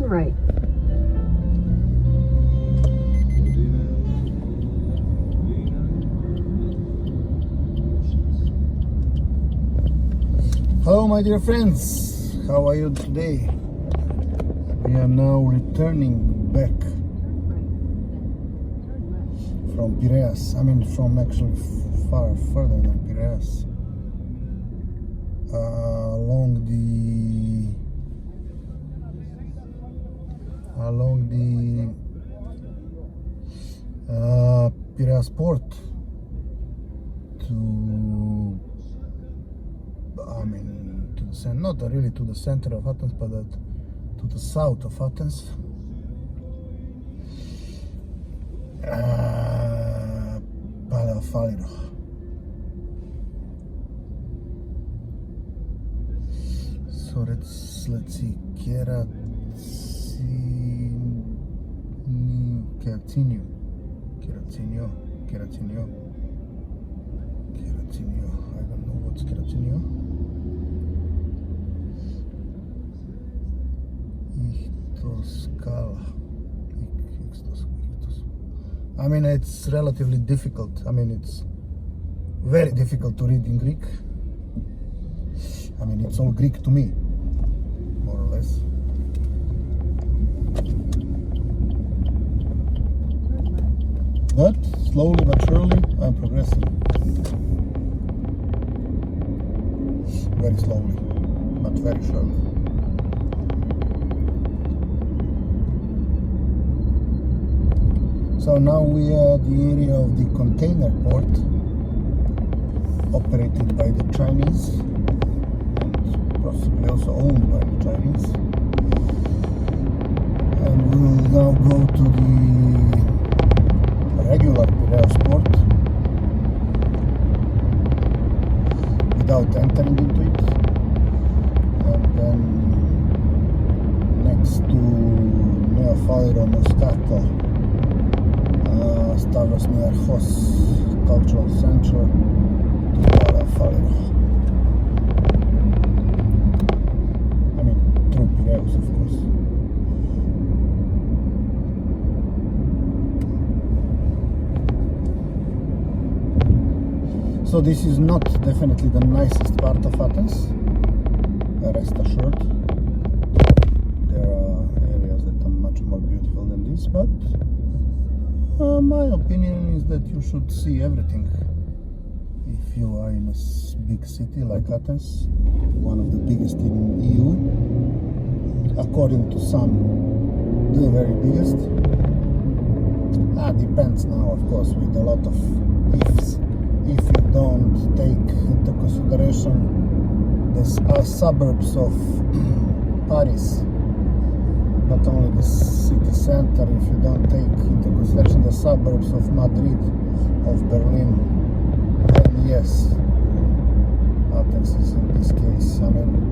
right. Hello my dear friends, how are you today? We are now returning back from Pireaus. I mean from actually far further than Pireaus. Along the Pireaus port to the center, not really to the center of Athens, but to the south of Athens. Pireaus. So let's see, Keratinio. I don't know what's Keratinio. I mean, it's relatively difficult. I mean, it's very difficult to read in Greek. I mean, it's all Greek to me, more or less. But slowly but surely, I'm progressing. Very slowly, but very surely. So now we are at the area of the container port, operated by the Chinese, and possibly also owned by the Chinese. And we will now go to the regular Pireaus port without entering into it. And then next to Neophyro Moscato, Stavros Niarchos Cultural Center to Pireaus. I mean, through Pireaus, of course. So this is not definitely the nicest part of Athens, rest assured. There are areas that are much more beautiful than this, but my opinion is that you should see everything. If you are in a big city like Athens, one of the biggest in EU, according to some, the very biggest. Depends now, of course, with a lot of ifs. If you don't take into consideration the suburbs of Paris, not only the city center, if you don't take into consideration the suburbs of Madrid, of Berlin, then yes, Athens is in this case, I mean,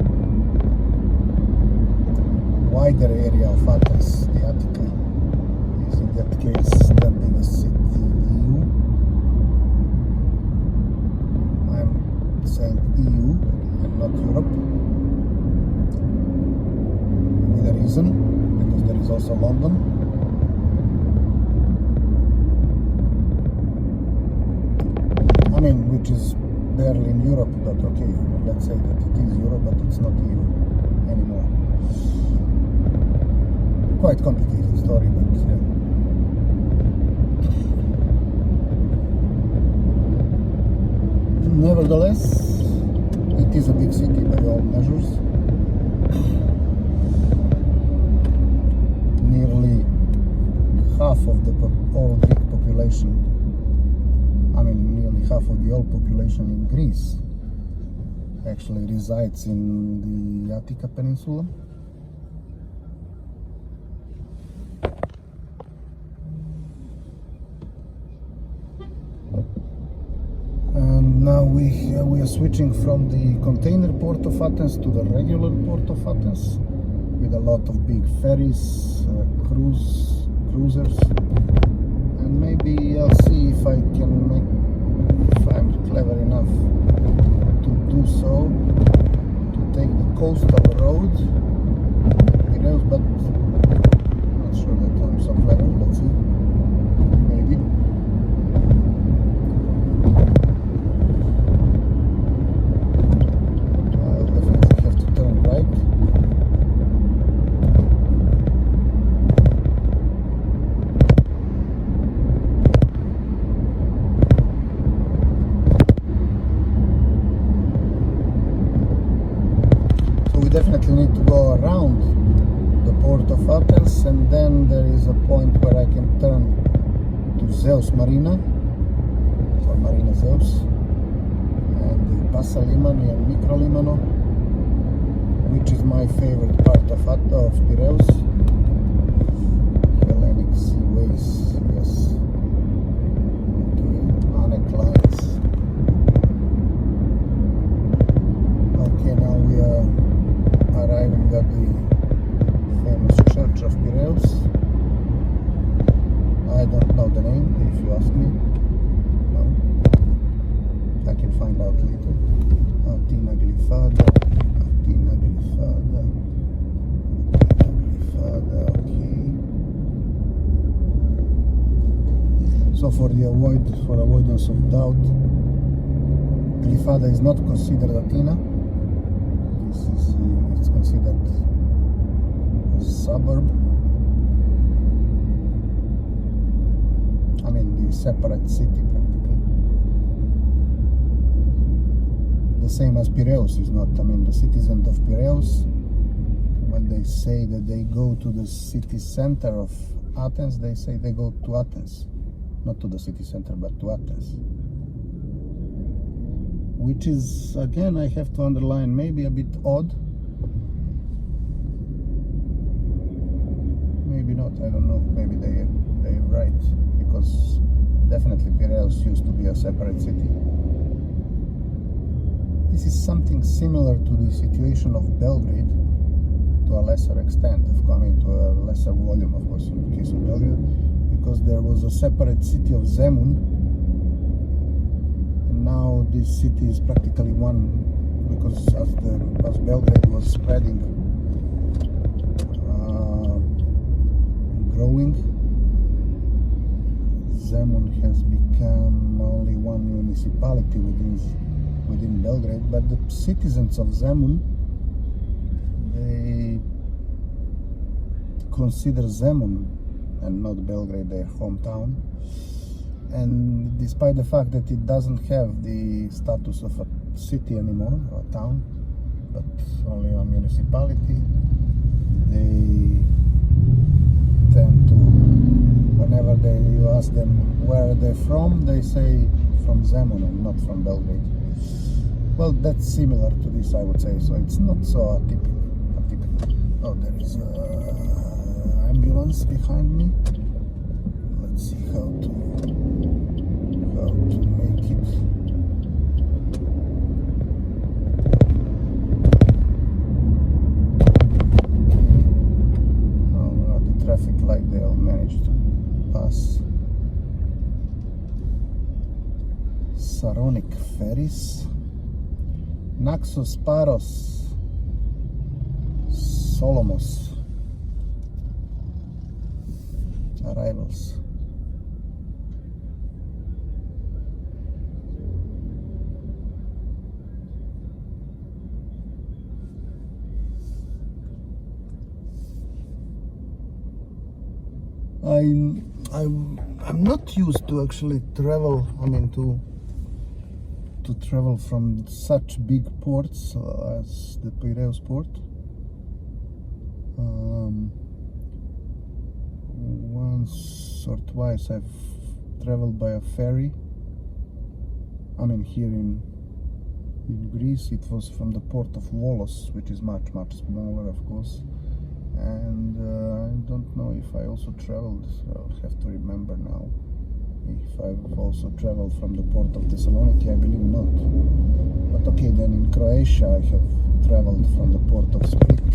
wider area of Athens, the Atica, is in that case the biggest city in the EU. I'm saying EU and not Europe, with a reason. There is also London. I mean, which is barely in Europe, but okay, let's say that it is Europe, but it's not EU anymore. Quite complicated story, but yeah. Nevertheless, it is a big city by all measures. Nearly half of the all Greek population, I mean nearly half of the whole population in Greece actually resides in the Attica Peninsula. And now we are switching from the container port of Athens to the regular port of Athens, with a lot of big ferries, cruisers, and maybe I'll see if I can if I'm clever enough to do so, to take the coastal road, Pireaus, but port of Athens, and then there is a point where I can turn to Zeus Marina, or Marina Zeus, and the Passa Limano and Micro Limano, which is my favorite part of Pireaus. Hellenic Seaways, yes. Okay, Anek lines. Okay, now we are arriving at the famous church of Pireaus. I don't know the name, if you ask me. No. I can find out later. Atina Glyphada. Atina Glyphada. Atina Glyphada, okay. So for avoidance of doubt, Glyphada is not considered Atina. It's considered a suburb. I mean, the separate city practically. The same as Pireaus is not. I mean, the citizens of Pireaus, when they say that they go to the city center of Athens, they say they go to Athens, not to the city center, but to Athens. Which is, again, I have to underline, maybe a bit odd. Maybe not, I don't know. Maybe they're right, because definitely Pireaus used to be a separate city. This is something similar to the situation of Belgrade, to a lesser extent, I mean to a lesser volume, of course, in the case of Belgrade, because there was a separate city of Zemun. Now this city is practically one, because as Belgrade was spreading, growing, Zemun has become only one municipality within Belgrade. But the citizens of Zemun, they consider Zemun and not Belgrade their hometown. And despite the fact that it doesn't have the status of a city anymore, or a town, but only a municipality, they tend to, whenever you ask them where they're from, they say from Zemun and not from Belgrade. Well, that's similar to this, I would say, so it's not so atypical. Oh, there is an ambulance behind me. Let's see how to make it. Oh, at the traffic light they'll manage to pass. Saronic ferries, Naxos Paros, Solomos. Arrivals. I'm not used to actually travel. I mean to travel from such big ports as the Pireaus port. Once or twice I've traveled by a ferry. I mean, here in Greece it was from the port of Volos, which is much smaller, of course. And I don't know if I also traveled, I'll have to remember now, if I've also traveled from the port of Thessaloniki. I believe not. But okay, then in Croatia I have traveled from the port of Split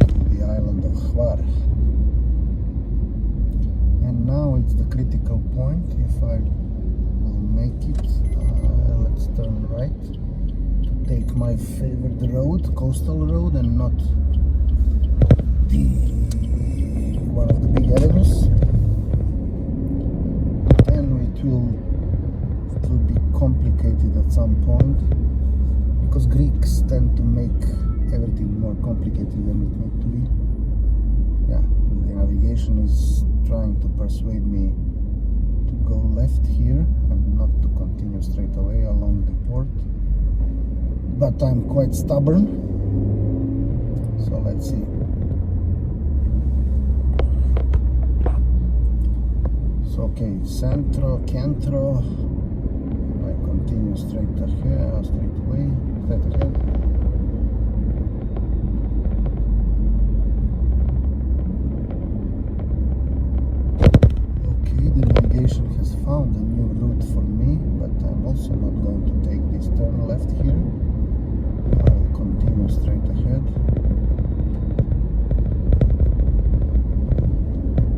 to the island of Hvar. And now it's the critical point. If I will make it, let's turn right. Take my favorite road, coastal road, and not one of the big avenues. And it will be complicated at some point, because Greeks tend to make everything more complicated than it needs to be. Yeah, the navigation is trying to persuade me to go left here and not to continue straight away along the port. but I'm quite stubborn, so let's see. So okay, centro, centro. I continue straight ahead, straight away, straight ahead. Okay, the navigation has found a new route for me, but I'm also not going to take this turn left here. I'll continue straight ahead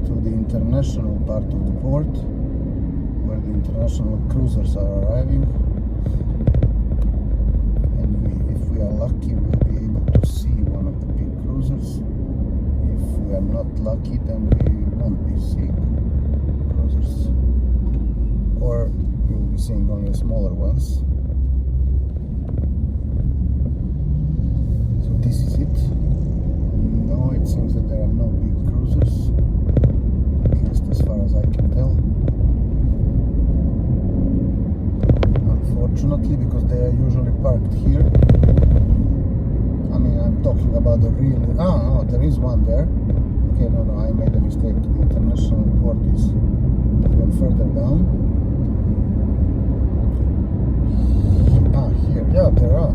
to the international part of the port, where the international cruisers are arriving, and if we are lucky, we'll be able to see one of the big cruisers. If we are not lucky, then we won't be seeing cruisers, or we will be seeing only smaller ones. So this is it. No, it seems that there are no big cruisers, at least as far as I can tell. Unfortunately, because they are usually parked here. I mean, I'm talking about the real... no, there is one there. Okay, no, I made a mistake. The international port is even further down. Here. Yeah, there are.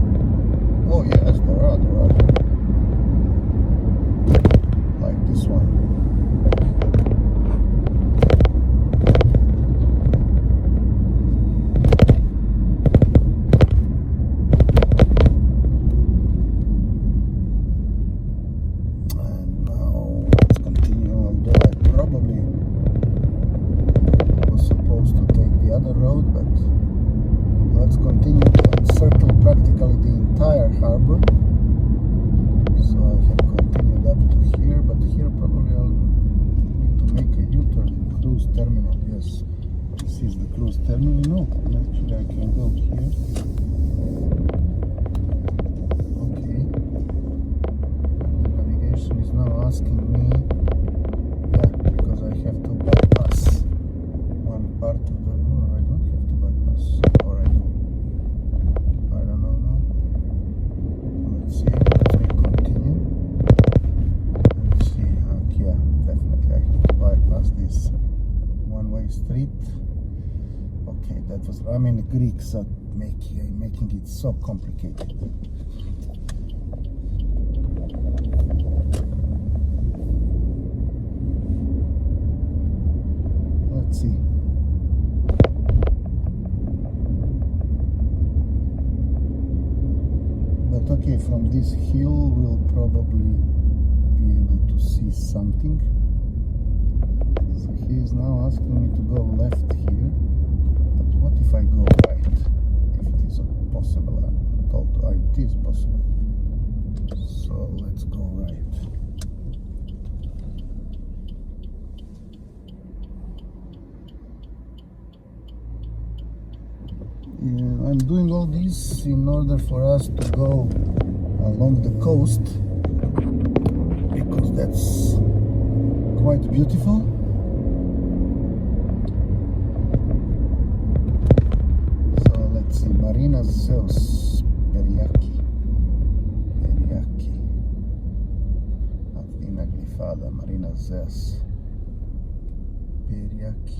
Oh, yes, there are. Like this one. Terminal. No, actually I can go here. Okay. Navigation is now asking me, because I have to bypass one part of the... No, I don't have to bypass, or I do. I don't know now. Let's see, let me continue. Let's see, yeah, definitely I have to bypass this one-way street. Okay, that was, I mean, the Greeks are making it so complicated. Let's see. But okay, from this hill we'll probably be able to see something. So he is now asking me to go left here. What if I go right? If it is possible, I'm told it is possible. So let's go right. Yeah, I'm doing all this in order for us to go along the coast, because that's quite beautiful. Marinas Zeus, Pireaus, Atina Glifada, Marinas Zeus, Pireaus.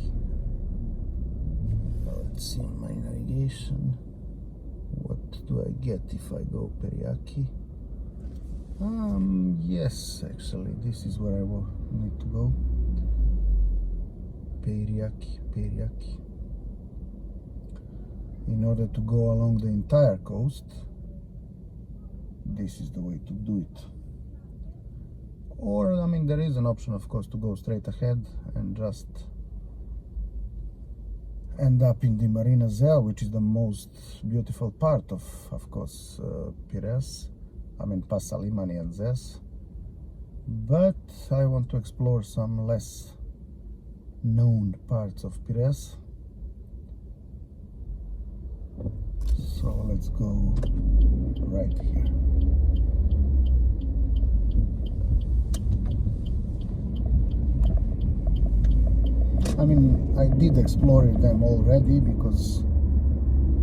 Let's see my navigation. What do I get if I go Pireaus? Yes, actually, this is where I will need to go. Pireaus. In order to go along the entire coast, this is the way to do it. Or, I mean, there is an option, of course, to go straight ahead and just end up in the Marina Zell, which is the most beautiful part of course, Pireaus. I mean, Passalimani and Zes. But I want to explore some less known parts of Pireaus. So let's go right here. I mean, I did explore them already because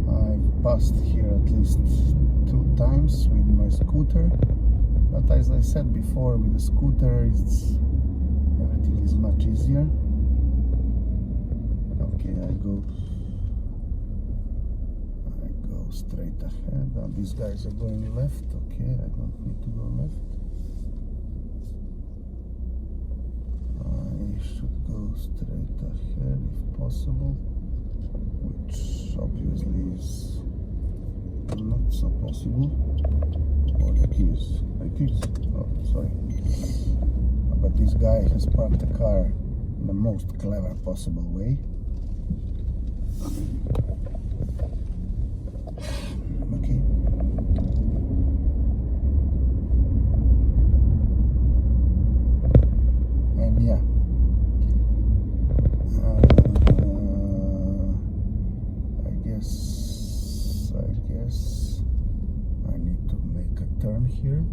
I've passed here at least 2 times with my scooter, but as I said before, with the scooter everything is much easier. Okay, I go straight ahead. Now these guys are going left. Okay, I don't need to go left. I should go straight ahead if possible, which obviously is not so possible. Or it is. Oh, sorry. But this guy has parked the car in the most clever possible way. Okay. And yeah. I guess I need to make a turn here,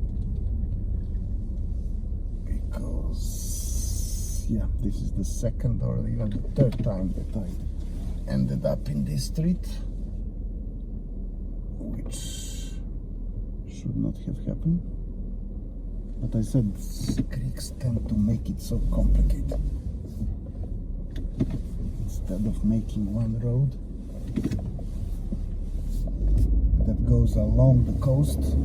because yeah, this is the second or even the third time that I ended up in this street, which should not have happened. But I said Greeks tend to make it so complicated. Instead of making one road that goes along the coast,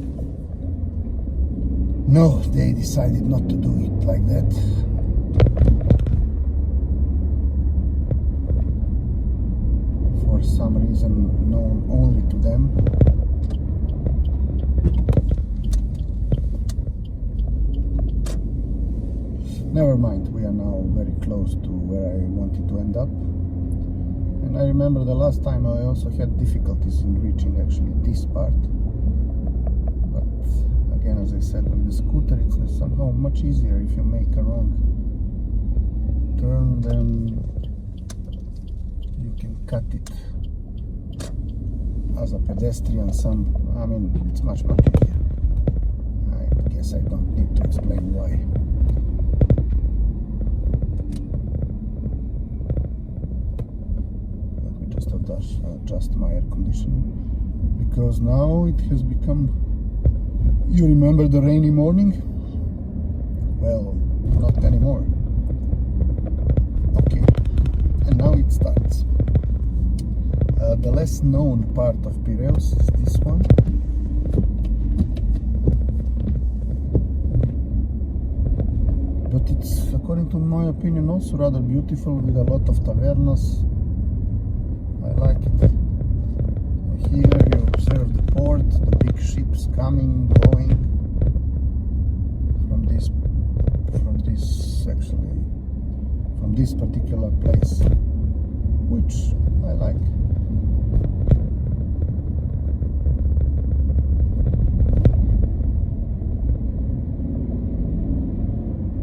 no, they decided not to do it like that. For some reason known only to them. Never mind, we are now very close to where I wanted to end up. And I remember the last time I also had difficulties in reaching actually this part. But again, as I said, with the scooter it's somehow much easier. If you make a wrong turn, then you can cut it. As a pedestrian, it's much easier. I guess I don't need to explain why. Adjust my air conditioning, because now it has become, you remember the rainy morning? Well, not anymore. Okay, and now it starts. The less known part of Pireaus is this one. But it's, according to my opinion, also rather beautiful, with a lot of tavernas. I like it. Here you observe the port, the big ships coming, going from this particular place, which I like.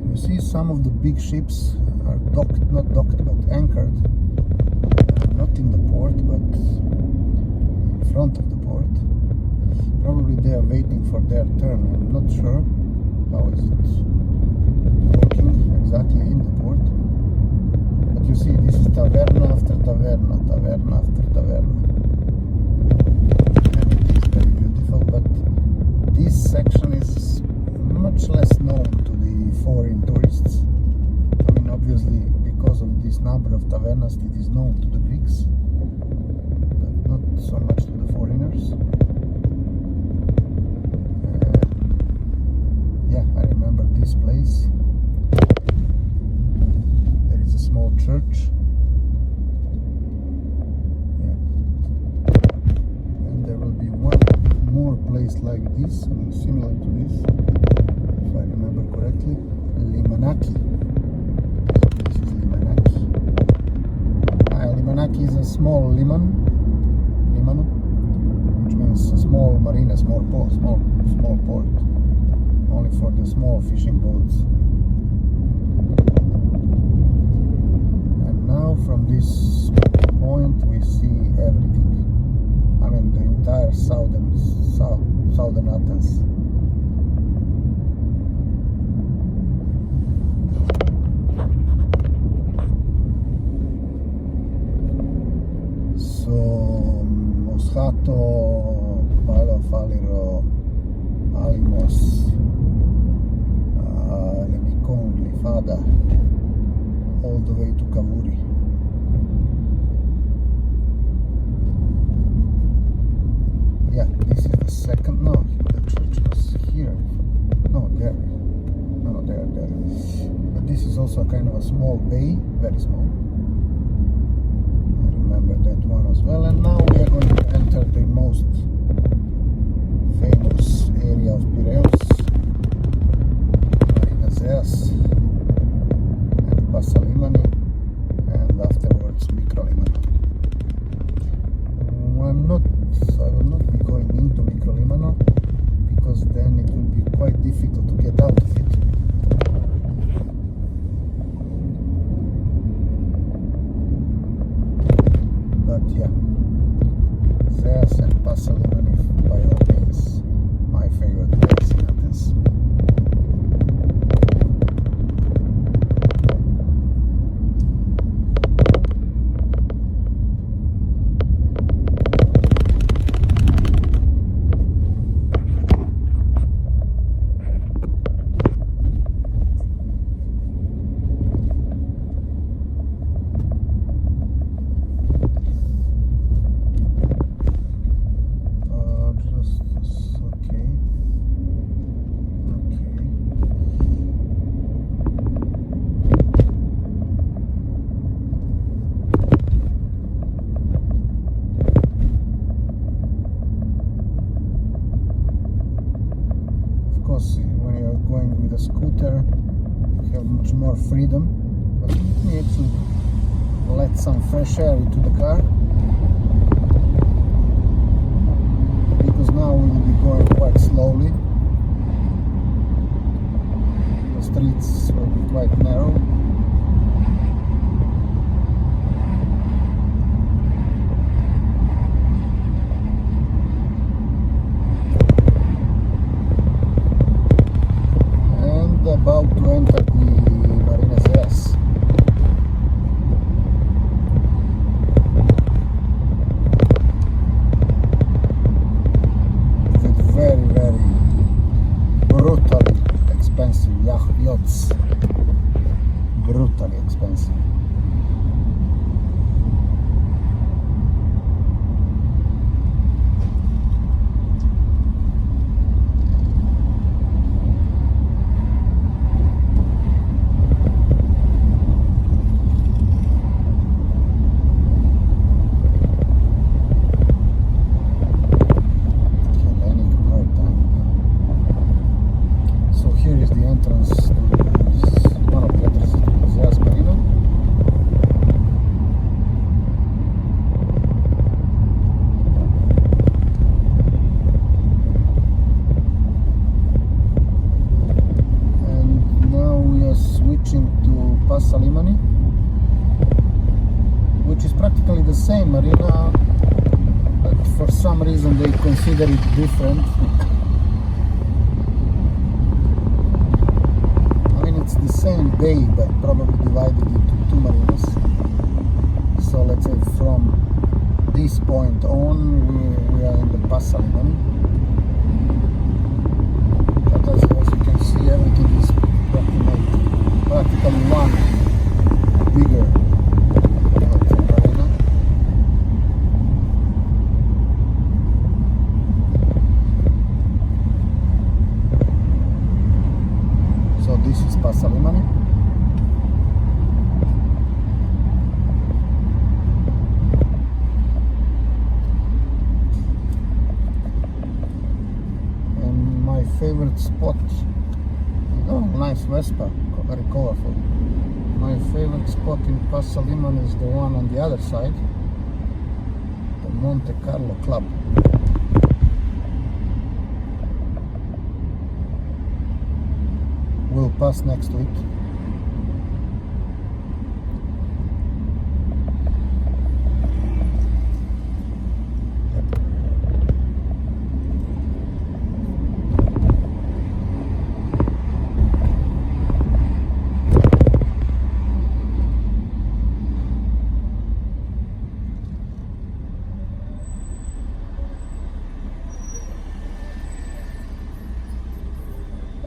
You see, some of the big ships are not docked, but anchored. Not in the port, but in front of the port. Probably they are waiting for their turn. I'm not sure how is it working exactly in the port. But you see, this is taverna after taverna, taverna after taverna. And it is very beautiful, but this section is much less known to the foreign tourists. I mean, obviously, because of this number of tavernas, it is known to the Greeks, but not so much to the foreigners. Yeah, I remember this place. There is a small church. Yeah. And there will be one more place like this, similar to this, if I remember correctly, Limanaki. Limanaki is a small liman, which means a small marina, small port, only for the small fishing boats. And now from this point we see everything. I mean, the entire southern Athens. Moschato, Faliro, Pireaus, Lemicon, Lifada, all the way to Cavouri. Yeah, this is the second. No, the church was here. No, there. No, there. But this is also kind of a small bay, very small. I remember that one as well. And now we are going to enter the most famous area of Pireaus, marinas, and Passalimani, and afterwards Microlimano. I will not be going into Microlimano because then it will be quite difficult to get out of it. But yeah, Zeas and Passalimani by all means my favorite place in Athens. When you're going with a scooter, you have much more freedom, but you need to let some fresh air into the car, because now we will be going quite slowly. The streets will be quite narrow. About to enter the marinas. With very, very brutally expensive yachts. Brutally expensive. Passalimani, which is practically the same marina, but for some reason they consider it different. I mean, it's the same bay, but probably divided into two marinas. So let's say from this point on, we are in the Passalimani. But as you can see, everything is practically one bigger marina. So this is Passalimani. And my favorite spot, oh, nice Vespa, very colorful. My favorite spot in Passalimani is the one on the other side, the Monte Carlo Club. We'll pass next to it.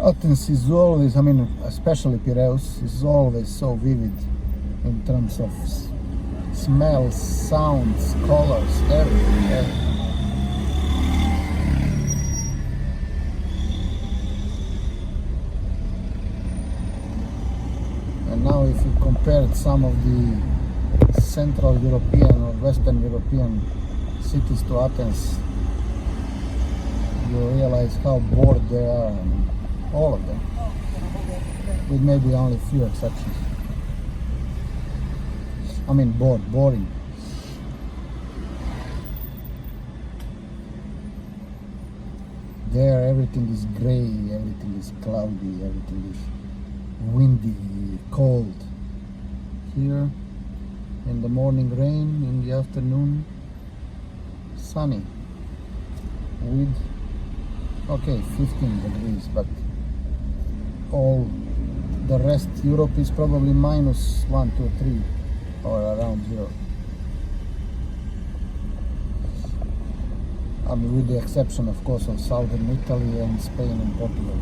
Athens is always, I mean, especially Pireaus, is always so vivid in terms of smells, sounds, colors, everything. And now if you compared some of the Central European or Western European cities to Athens, you realize how bored they are, all of them, with maybe only a few exceptions. I mean boring. There everything is gray, everything is cloudy, everything is windy, cold. Here in the morning rain, in the afternoon sunny, with 15 degrees, but all the rest Europe is probably minus 1, 2, 3 or around 0. I mean, with the exception of course of southern Italy and Spain and Portugal.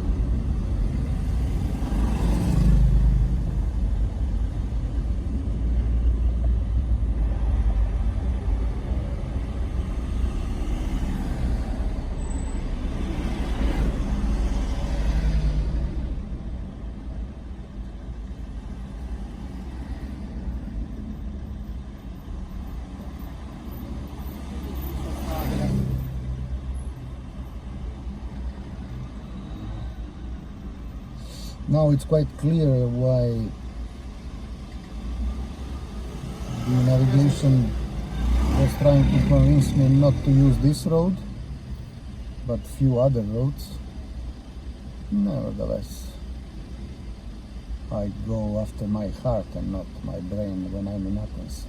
Now it's quite clear why the navigation was trying to convince me not to use this road, but few other roads. Nevertheless, I go after my heart and not my brain when I'm in Athens.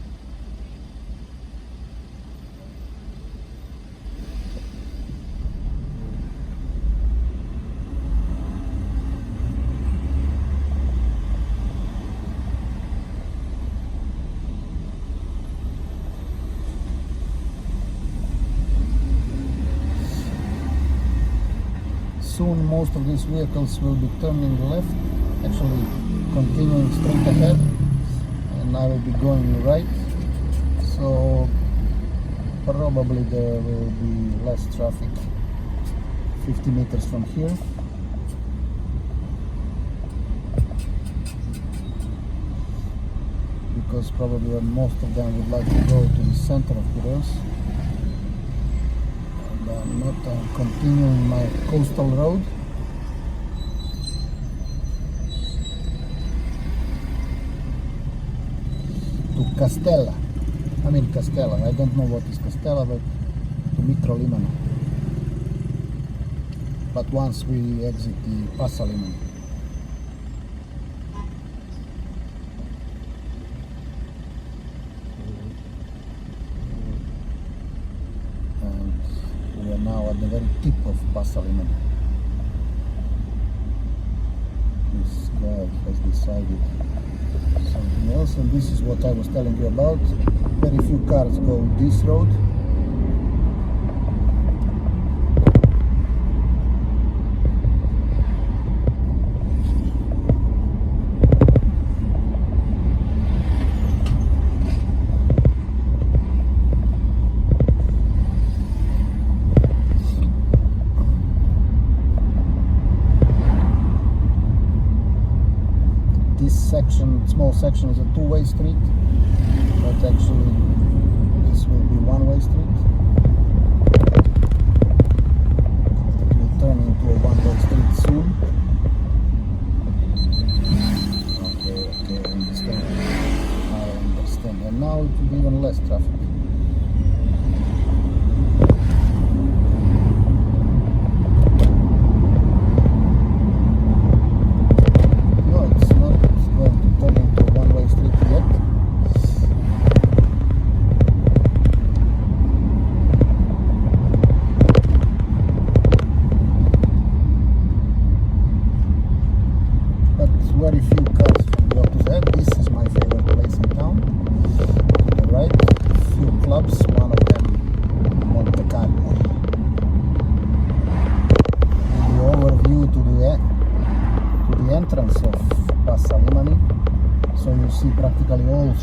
Soon most of these vehicles will be turning left, actually continuing straight ahead, and I will be going right, so probably there will be less traffic 50 meters from here. Because probably most of them would like to go to the center of Pireaus. I'm not continuing my coastal road. To Castella. I don't know what is Castella, but to Microlimano. But once we exit the Passalimano. We are now at the very tip of Passalimano. This guy has decided something else, and this is what I was telling you about. Very few cars go this road. Small section is a two-way street, but actually this will be one-way street. It will turn into a one-way street soon. Okay, I understand. And now it will be even less traffic. Very few cars from the opposite. This is my favorite place in town. To the right, few clubs, one of them Monte Carlo. The overview to the the entrance of Pasalimani. So you see practically all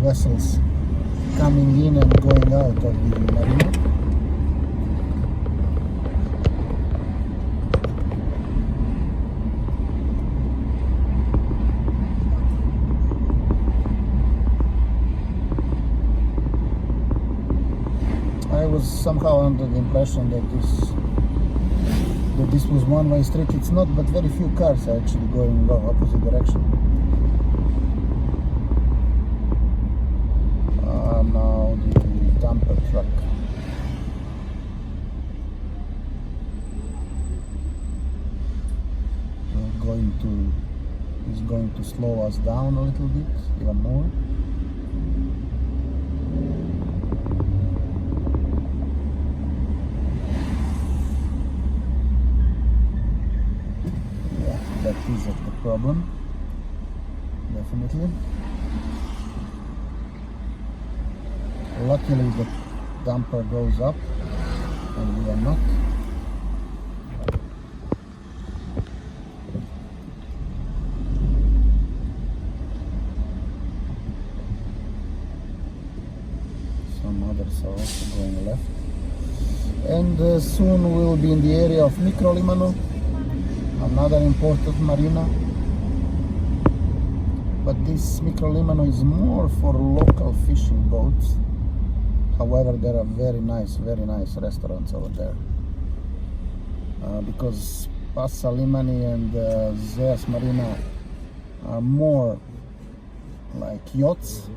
vessels coming in and going out of the marina. I was somehow under the impression that this was one-way street. It's not, but very few cars are actually going in the opposite direction. Now the dumper truck. Is going to slow us down a little bit, even more. That is the problem, definitely. Luckily the dumper goes up and we are not. Some others are also going left. And soon we'll be in the area of Mikrolimano, another important marina, but this Mikrolimano is more for local fishing boats. However, there are very nice restaurants over there, because Pasalimani and Zeas Marina are more like yachts,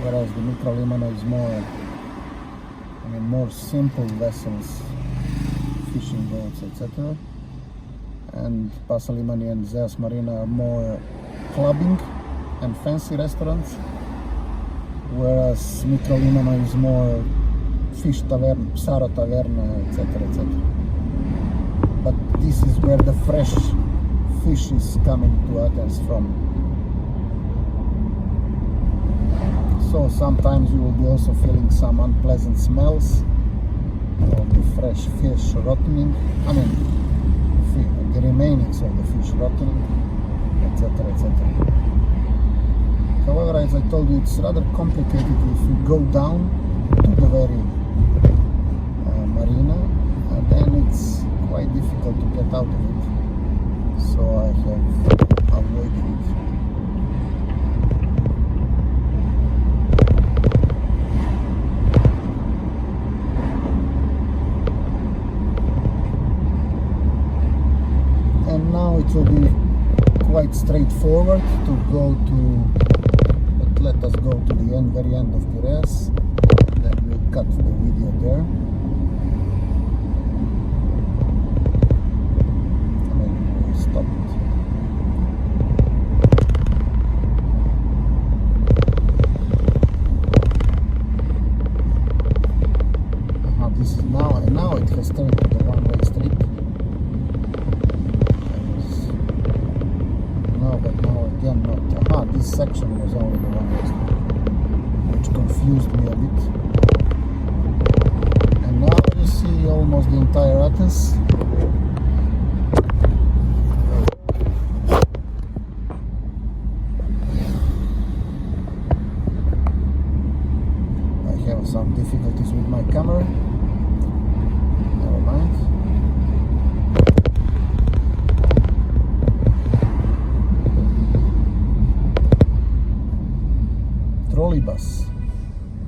whereas the Mikrolimano is more simple vessels, fishing boats, etc. And Pasalimani and Zeas Marina are more clubbing and fancy restaurants, whereas Mikrolimano is more fish tavern, Psaro taverna, etc., etc. But this is where the fresh fish is coming to Athens from. So sometimes you will be also feeling some unpleasant smells of the fresh fish rotting. The remainings of the fish rotting, etc., etc. However, as I told you, it's rather complicated if you go down to the very marina, and then it's quite difficult to get out of it. So I have avoided it. And now it will be quite straightforward to go to, but let us go to the very end of Pireaus, then we'll cut the video there. We'll stop it. This is now it has turned to the one-way street. But now again not. This section was only the one-way street, which confused me a bit. And now you see almost the entire Athens. I have some difficulties with my camera. Never mind. Trolleybus.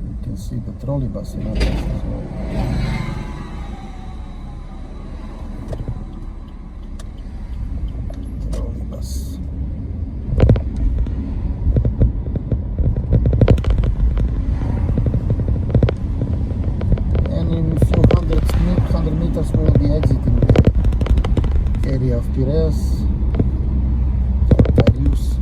You can see the trolleybus in Athens as well. Trolleybus. And in a few hundred meters we will be exiting the area of Pireaus. Pireaus.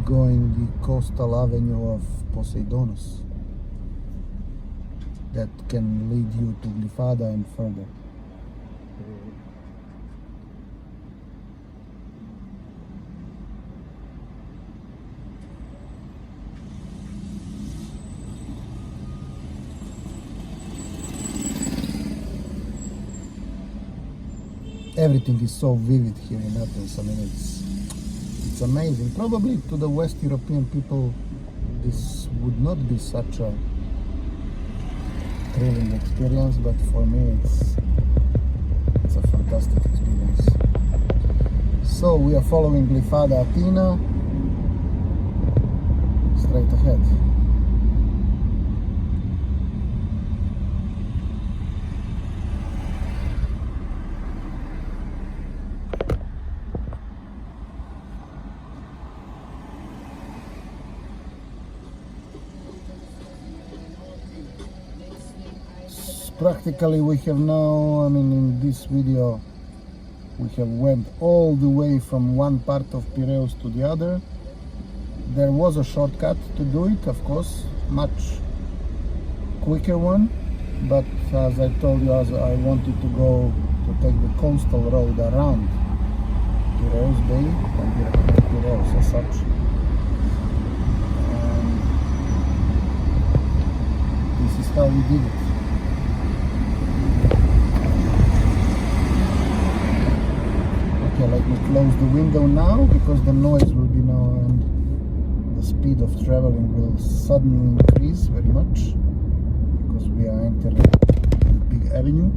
Going the coastal avenue of Poseidonos that can lead you to Glyfada and further. everything is so vivid here in Athens. I mean, it's amazing. Probably to the West European people, this would not be such a thrilling experience, but for me, it's a fantastic experience. So we are following Glyfada Atina straight ahead. Practically we have now, I mean, in this video we have went all the way from one part of Pireaus to the other. There was a shortcut to do it, of course, much quicker one, but as I told you, as I wanted to take the coastal road around Pireaus Bay and Pireaus as such. And this is how we did it. Okay, let me close the window now, because the noise will be now and the speed of traveling will suddenly increase very much, because we are entering a big avenue.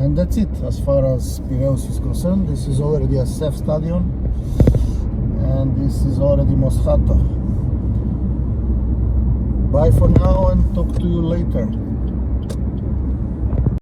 And that's it as far as Pireaus is concerned. This is already a safe stadium, and this is already Moshato. Bye for now and talk to you later.